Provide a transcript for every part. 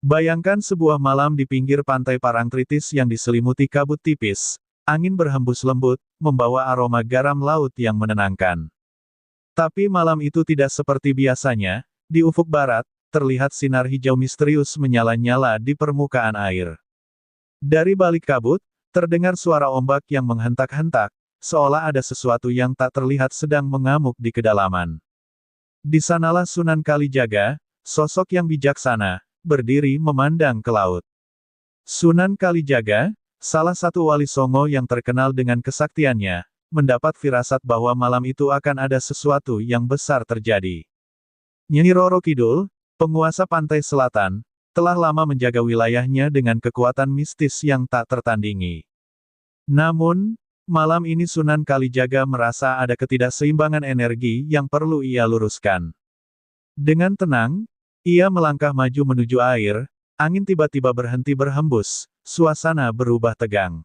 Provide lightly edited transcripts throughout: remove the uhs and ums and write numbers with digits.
Bayangkan sebuah malam di pinggir pantai Parangtritis yang diselimuti kabut tipis. Angin berhembus lembut, membawa aroma garam laut yang menenangkan. Tapi malam itu tidak seperti biasanya. Di ufuk barat, terlihat sinar hijau misterius menyala-nyala di permukaan air. Dari balik kabut, terdengar suara ombak yang menghentak-hentak, seolah ada sesuatu yang tak terlihat sedang mengamuk di kedalaman. Di sanalah Sunan Kalijaga, sosok yang bijaksana, berdiri memandang ke laut. Sunan Kalijaga, salah satu wali Songo yang terkenal dengan kesaktiannya, mendapat firasat bahwa malam itu akan ada sesuatu yang besar terjadi. Nyi Roro Kidul, penguasa pantai selatan, telah lama menjaga wilayahnya dengan kekuatan mistis yang tak tertandingi. Namun, malam ini Sunan Kalijaga merasa ada ketidakseimbangan energi yang perlu ia luruskan. Dengan tenang, ia melangkah maju menuju air, angin tiba-tiba berhenti berhembus, suasana berubah tegang.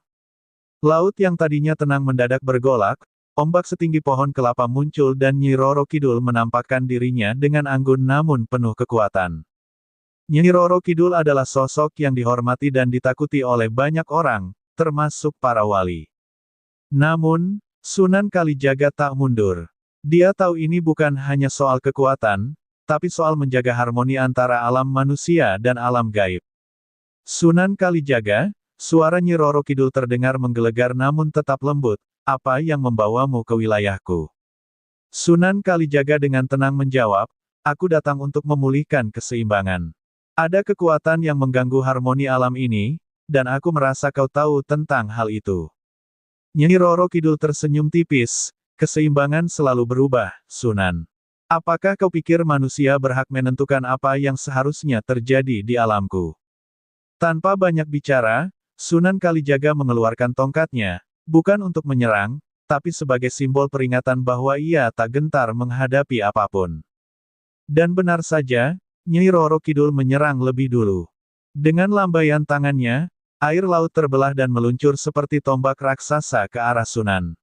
Laut yang tadinya tenang mendadak bergolak, ombak setinggi pohon kelapa muncul dan Nyi Roro Kidul menampakkan dirinya dengan anggun namun penuh kekuatan. Nyi Roro Kidul adalah sosok yang dihormati dan ditakuti oleh banyak orang, termasuk para wali. Namun, Sunan Kalijaga tak mundur. Dia tahu ini bukan hanya soal kekuatan, tapi soal menjaga harmoni antara alam manusia dan alam gaib. Sunan Kalijaga, suara Nyi Roro Kidul terdengar menggelegar namun tetap lembut. Apa yang membawamu ke wilayahku? Sunan Kalijaga dengan tenang menjawab, aku datang untuk memulihkan keseimbangan. Ada kekuatan yang mengganggu harmoni alam ini, dan aku merasa kau tahu tentang hal itu. Nyi Roro Kidul tersenyum tipis, keseimbangan selalu berubah, Sunan. Apakah kau pikir manusia berhak menentukan apa yang seharusnya terjadi di alamku? Tanpa banyak bicara, Sunan Kalijaga mengeluarkan tongkatnya, bukan untuk menyerang, tapi sebagai simbol peringatan bahwa ia tak gentar menghadapi apapun. Dan benar saja, Nyi Roro Kidul menyerang lebih dulu. Dengan lambaian tangannya, air laut terbelah dan meluncur seperti tombak raksasa ke arah Sunan.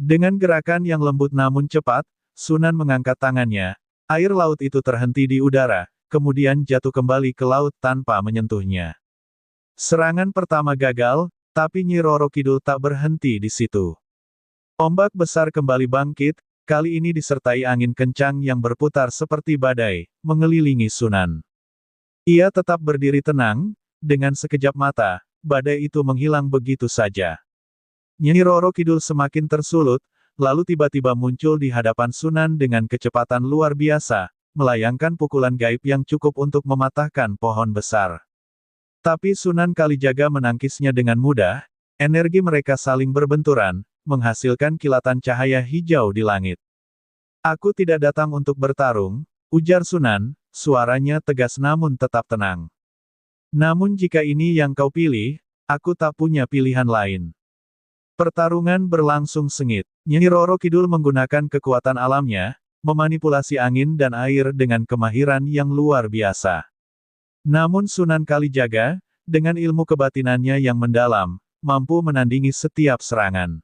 Dengan gerakan yang lembut namun cepat, Sunan mengangkat tangannya, air laut itu terhenti di udara, kemudian jatuh kembali ke laut tanpa menyentuhnya. Serangan pertama gagal, tapi Nyi Roro Kidul tak berhenti di situ. Ombak besar kembali bangkit, kali ini disertai angin kencang yang berputar seperti badai, mengelilingi Sunan. Ia tetap berdiri tenang, dengan sekejap mata, badai itu menghilang begitu saja. Nyi Roro Kidul semakin tersulut, lalu tiba-tiba muncul di hadapan Sunan dengan kecepatan luar biasa, melayangkan pukulan gaib yang cukup untuk mematahkan pohon besar. Tapi Sunan Kalijaga menangkisnya dengan mudah, energi mereka saling berbenturan, menghasilkan kilatan cahaya hijau di langit. Aku tidak datang untuk bertarung, ujar Sunan, suaranya tegas namun tetap tenang. Namun jika ini yang kau pilih, aku tak punya pilihan lain. Pertarungan berlangsung sengit. Nyi Roro Kidul menggunakan kekuatan alamnya, memanipulasi angin dan air dengan kemahiran yang luar biasa. Namun Sunan Kalijaga, dengan ilmu kebatinannya yang mendalam, mampu menandingi setiap serangan.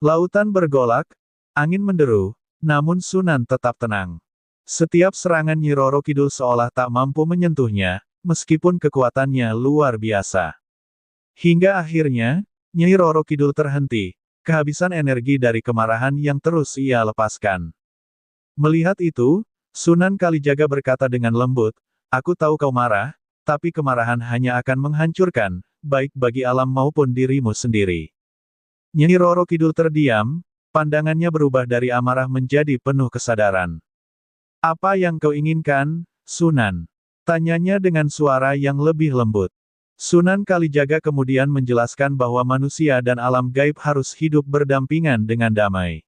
Lautan bergolak, angin menderu, namun Sunan tetap tenang. Setiap serangan Nyi Roro Kidul seolah tak mampu menyentuhnya, meskipun kekuatannya luar biasa. Hingga akhirnya, Nyi Roro Kidul terhenti, kehabisan energi dari kemarahan yang terus ia lepaskan. Melihat itu, Sunan Kalijaga berkata dengan lembut, aku tahu kau marah, tapi kemarahan hanya akan menghancurkan, baik bagi alam maupun dirimu sendiri. Nyi Roro Kidul terdiam, pandangannya berubah dari amarah menjadi penuh kesadaran. Apa yang kau inginkan, Sunan? Tanyanya dengan suara yang lebih lembut. Sunan Kalijaga kemudian menjelaskan bahwa manusia dan alam gaib harus hidup berdampingan dengan damai.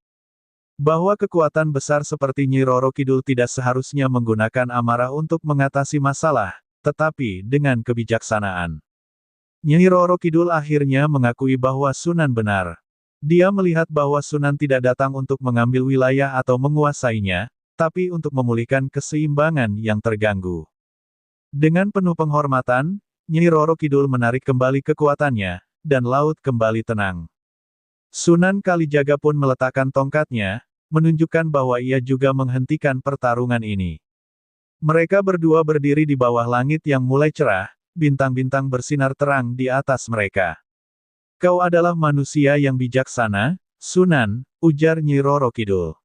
Bahwa kekuatan besar seperti Nyi Roro Kidul tidak seharusnya menggunakan amarah untuk mengatasi masalah, tetapi dengan kebijaksanaan. Nyi Roro Kidul akhirnya mengakui bahwa Sunan benar. Dia melihat bahwa Sunan tidak datang untuk mengambil wilayah atau menguasainya, tapi untuk memulihkan keseimbangan yang terganggu. Dengan penuh penghormatan, Nyi Roro Kidul menarik kembali kekuatannya, dan laut kembali tenang. Sunan Kalijaga pun meletakkan tongkatnya, menunjukkan bahwa ia juga menghentikan pertarungan ini. Mereka berdua berdiri di bawah langit yang mulai cerah, bintang-bintang bersinar terang di atas mereka. Kau adalah manusia yang bijaksana, Sunan, ujar Nyi Roro Kidul.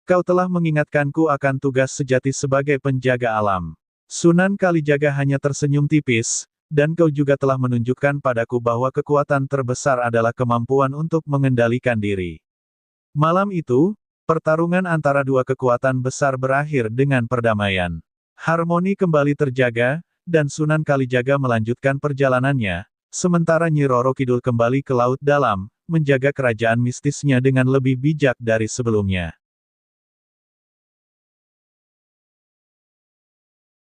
Kau telah mengingatkanku akan tugas sejati sebagai penjaga alam. Sunan Kalijaga hanya tersenyum tipis, dan kau juga telah menunjukkan padaku bahwa kekuatan terbesar adalah kemampuan untuk mengendalikan diri. Malam itu, pertarungan antara dua kekuatan besar berakhir dengan perdamaian. Harmoni kembali terjaga, dan Sunan Kalijaga melanjutkan perjalanannya, sementara Nyi Roro Kidul kembali ke Laut Dalam, menjaga kerajaan mistisnya dengan lebih bijak dari sebelumnya.